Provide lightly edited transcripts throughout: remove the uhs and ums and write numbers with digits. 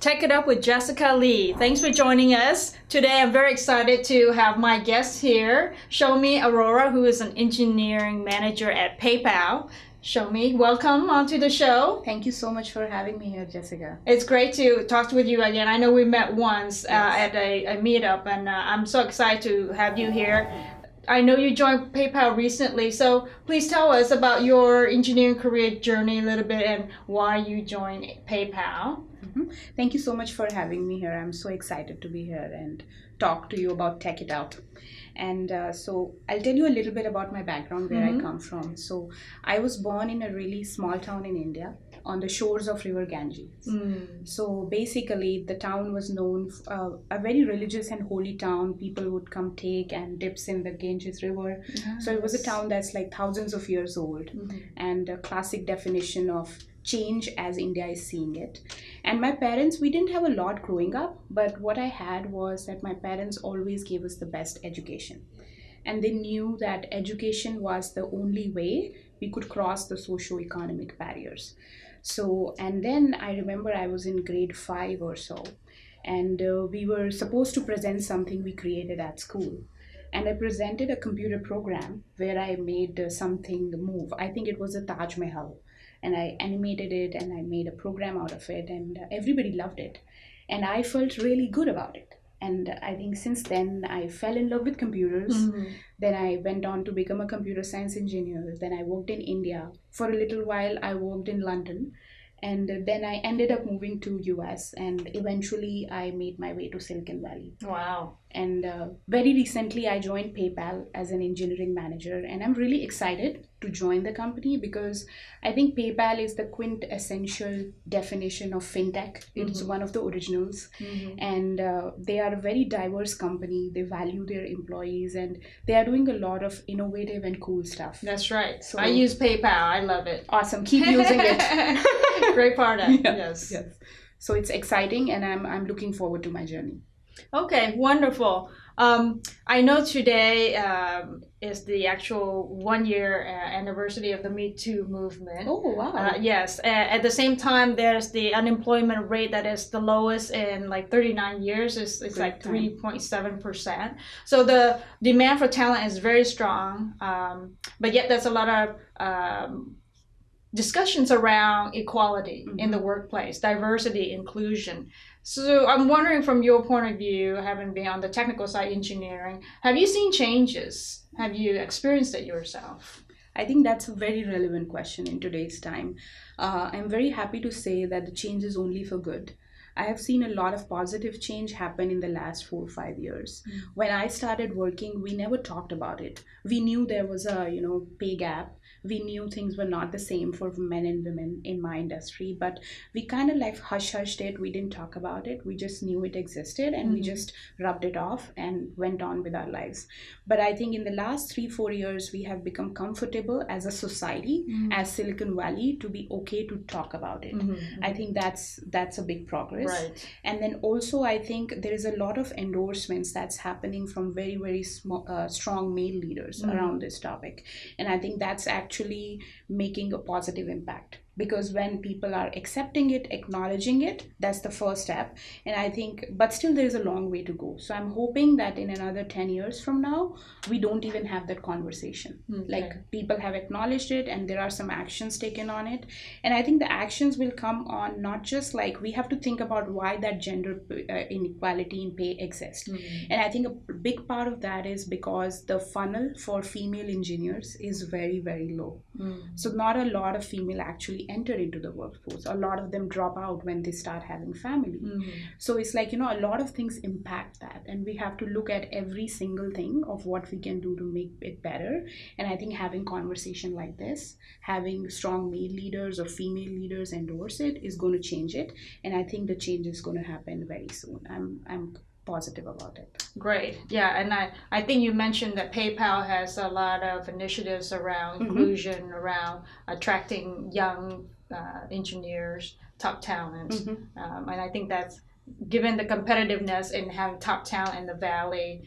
Take It Up with Jessica Lee. Thanks for joining us. Today I'm very excited to have my guest here, Shomi Arora, who is an engineering manager at PayPal. Shomi, welcome onto the show. Thank you so much for having me here, Jessica. It's great to talk with you again. I know we met once at a meetup, and I'm so excited to have you here. I know you joined PayPal recently, so please tell us about your engineering career journey a little bit and why you joined PayPal. Thank you so much for having me here. I'm so excited to be here and talk to you about Tech It Out. And so I'll tell you a little bit about my background, where I come from. So I was born in a really small town in India on the shores of River Ganges. So basically the town was known a very religious and holy town. People would come take and dips in the Ganges River. Yes. So it was a town that's like thousands of years old and a classic definition of change as India is seeing it. And my parents, we didn't have a lot growing up, but what I had was that my parents always gave us the best education. And they knew that education was the only way we could cross the socio-economic barriers. So, and then I remember I was in grade 5 or so, and we were supposed to present something we created at school. And I presented a computer program where I made something move. I think it was a Taj Mahal. And I animated it and I made a program out of it, and everybody loved it. And I felt really good about it. And I think since then I fell in love with computers. Then I went on to become a computer science engineer. Then I worked in India. For a little while I worked in London. And then I ended up moving to US, and eventually I made my way to Silicon Valley. Wow. And very recently I joined PayPal as an engineering manager, and I'm really excited to join the company because I think PayPal is the quintessential definition of fintech. It's one of the originals, and they are a very diverse company. They value their employees, and they are doing a lot of innovative and cool stuff. That's right. So I use PayPal. I love it. Awesome. Keep using it. Great product. Yes. So it's exciting, and I'm looking forward to my journey. Okay, wonderful. I know today is the actual 1-year anniversary of the Me Too movement. Oh, wow. Yes. At the same time, there's the unemployment rate that is the lowest in like 39 years. It's like 3.7%. So the demand for talent is very strong. But yet there's a lot of discussions around equality in the workplace, diversity, inclusion. So I'm wondering, from your point of view, having been on the technical side, engineering, have you seen changes? Have you experienced it yourself? I think that's a very relevant question in today's time. I'm very happy to say that the change is only for good. I have seen a lot of positive change happen in the last 4 or 5 years. When I started working, we never talked about it. We knew there was a pay gap. We knew things were not the same for men and women in my industry, but we kind of like hushed it. We didn't talk about it. We just knew it existed, and we just rubbed it off and went on with our lives. But I think in the last 3-4 years, we have become comfortable as a society, as Silicon Valley, to be okay to talk about it. I think that's a big progress. Right. And then also I think there is a lot of endorsements that's happening from very, very strong male leaders around this topic. And I think that's actually making a positive impact. Because when people are accepting it, acknowledging it, that's the first step. And I think, but still there's a long way to go. So I'm hoping that in another 10 years from now, we don't even have that conversation. Like people have acknowledged it, and there are some actions taken on it. And I think the actions will come on not just like, we have to think about why that gender inequality in pay exists. And I think a big part of that is because the funnel for female engineers is very, very low. So not a lot of female actually enter into the workforce. A lot of them drop out when they start having family. So it's like, a lot of things impact that, and we have to look at every single thing of what we can do to make it better. And I think having conversation like this, having strong male leaders or female leaders endorse it, is going to change it. And I think the change is going to happen very soon. I'm positive about it. Great. Yeah, and I think you mentioned that PayPal has a lot of initiatives around inclusion, around attracting young engineers, top talent. And I think that's, given the competitiveness in having top talent in the Valley,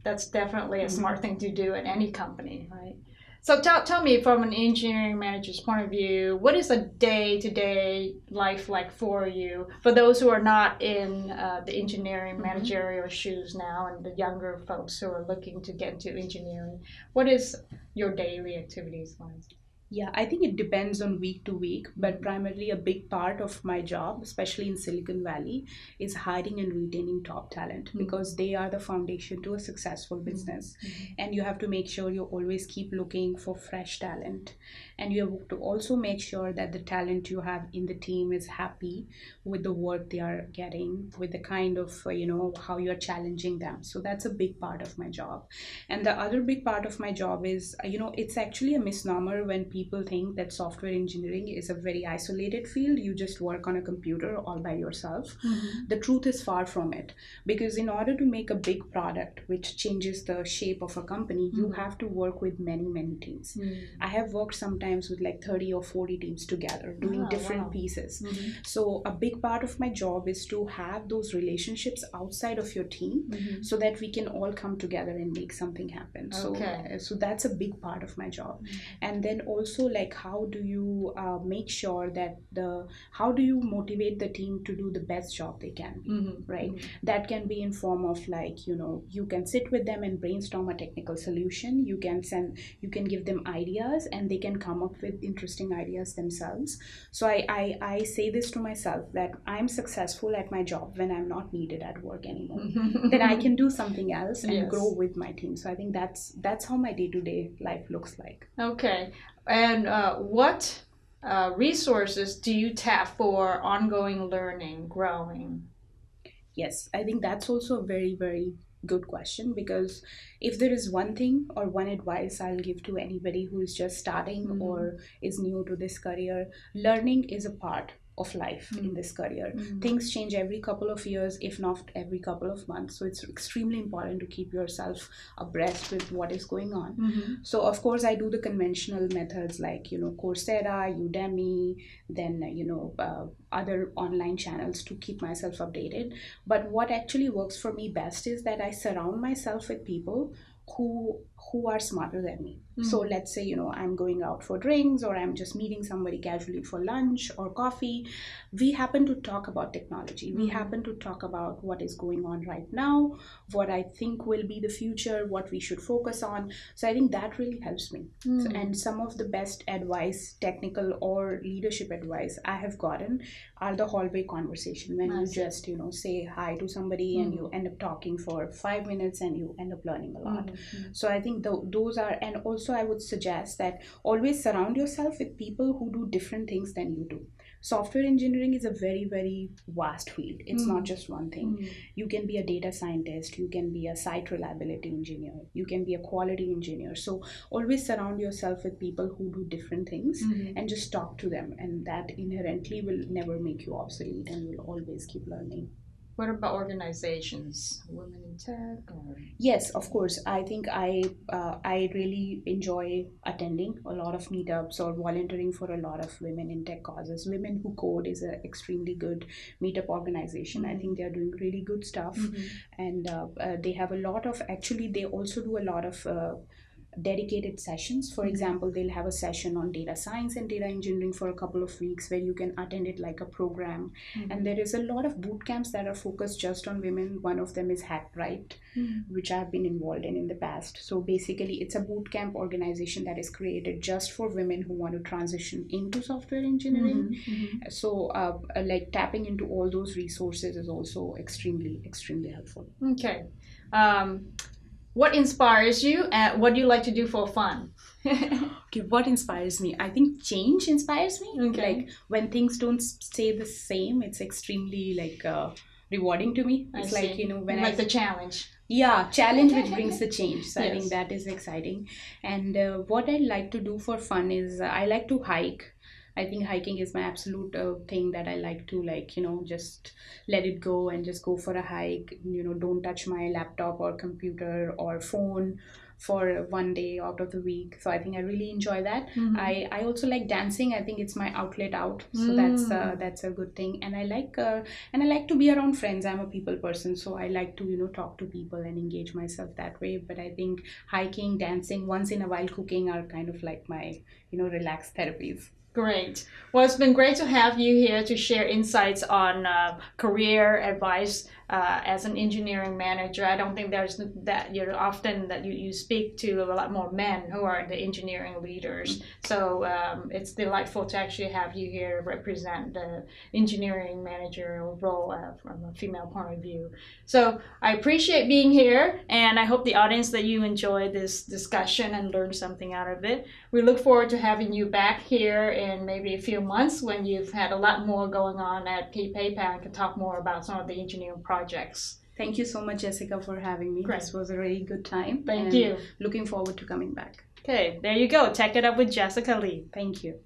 that's definitely a smart thing to do at any company, right? So tell me from an engineering manager's point of view, what is a day-to-day life like for you? For those who are not in the engineering managerial shoes now and the younger folks who are looking to get into engineering, what is your daily activities like? Yeah, I think it depends on week to week, but primarily a big part of my job, especially in Silicon Valley, is hiring and retaining top talent because they are the foundation to a successful business. And you have to make sure you always keep looking for fresh talent. And you have to also make sure that the talent you have in the team is happy with the work they are getting, with the kind of, how you're challenging them. So that's a big part of my job. And the other big part of my job is, it's actually a misnomer when people think that software engineering is a very isolated field. You just work on a computer all by yourself. The truth is far from it. Because in order to make a big product which changes the shape of a company, you have to work with many, many teams. I have worked sometimes with like 30 or 40 teams together doing different pieces. So a big part of my job is to have those relationships outside of your team so that we can all come together and make something happen. So that's a big part of my job. And then also, like, how do you make sure that how do you motivate the team to do the best job they can be, right? That can be in form of, like, you can sit with them and brainstorm a technical solution. You can give them ideas and they can come up with interesting ideas themselves. So I say this to myself, that I'm successful at my job when I'm not needed at work anymore. Then I can do something else and grow with my team. So I think that's how my day-to-day life looks like. Okay. And what resources do you tap for ongoing learning, growing? Yes, I think that's also a very, very good question, because if there is one thing or one advice I'll give to anybody who is just starting or is new to this career, learning is a part of life in this career. Things change every couple of years, if not every couple of months. So it's extremely important to keep yourself abreast with what is going on. So of course I do the conventional methods like, Coursera, Udemy, then, other online channels to keep myself updated. But what actually works for me best is that I surround myself with people who are smarter than me. So let's say, I'm going out for drinks or I'm just meeting somebody casually for lunch or coffee. We happen to talk about technology. We happen to talk about what is going on right now, what I think will be the future, what we should focus on. So I think that really helps me. And some of the best advice, technical or leadership advice I have gotten are the hallway conversation, when you just, say hi to somebody and you end up talking for 5 minutes and you end up learning a lot. So I think those are, and also I would suggest that always surround yourself with people who do different things than you do. Software engineering is a very, very vast field. It's not just one thing. You can be a data scientist, you can be a site reliability engineer, you can be a quality engineer. So always surround yourself with people who do different things and just talk to them, and that inherently will never make you obsolete and you'll always keep learning. What about organizations, women in tech? Or... Yes, of course. I think I really enjoy attending a lot of meetups or volunteering for a lot of women in tech causes. Women Who Code is an extremely good meetup organization. I think they are doing really good stuff, and they have a lot of. Actually, they also do a lot of dedicated sessions. For example, they'll have a session on data science and data engineering for a couple of weeks where you can attend it like a program. And there is a lot of boot camps that are focused just on women. One of them is Hack Right, which I've been involved in the past. So basically it's a boot camp organization that is created just for women who want to transition into software engineering. So like tapping into all those resources is also extremely, extremely helpful. Okay. What inspires you and what do you like to do for fun? Okay, what inspires me? I think change inspires me. Okay. Like when things don't stay the same, it's extremely like rewarding to me. It's like, when like the challenge. Yeah, challenge which brings the change. So Yes. I think that is exciting. And what I like to do for fun is I like to hike. I think hiking is my absolute thing that I like to, like, just let it go and just go for a hike. Don't touch my laptop or computer or phone. for one day out of the week. So I think I really enjoy that. I also like dancing. I think it's my outlet out. So that's a good thing. And I like to be around friends. I'm a people person, so I like to talk to people and engage myself that way. But I think hiking, dancing, once in a while cooking are kind of like my relaxed therapies. Great. Well, it's been great to have you here to share insights on career advice as an engineering manager. I don't think there's that often that you speak to a lot more men who are the engineering leaders. So it's delightful to actually have you here represent the engineering managerial role from a female point of view. So I appreciate being here, and I hope the audience that you enjoyed this discussion and learned something out of it. We look forward to having you back here in maybe a few months when you've had a lot more going on at PayPal and can talk more about some of the engineering projects. Thank you so much, Jessica, for having me. Great. This was a really good time. Thank you. Looking forward to coming back. Okay, there you go. Tech It Up with Jessica Lee. Thank you.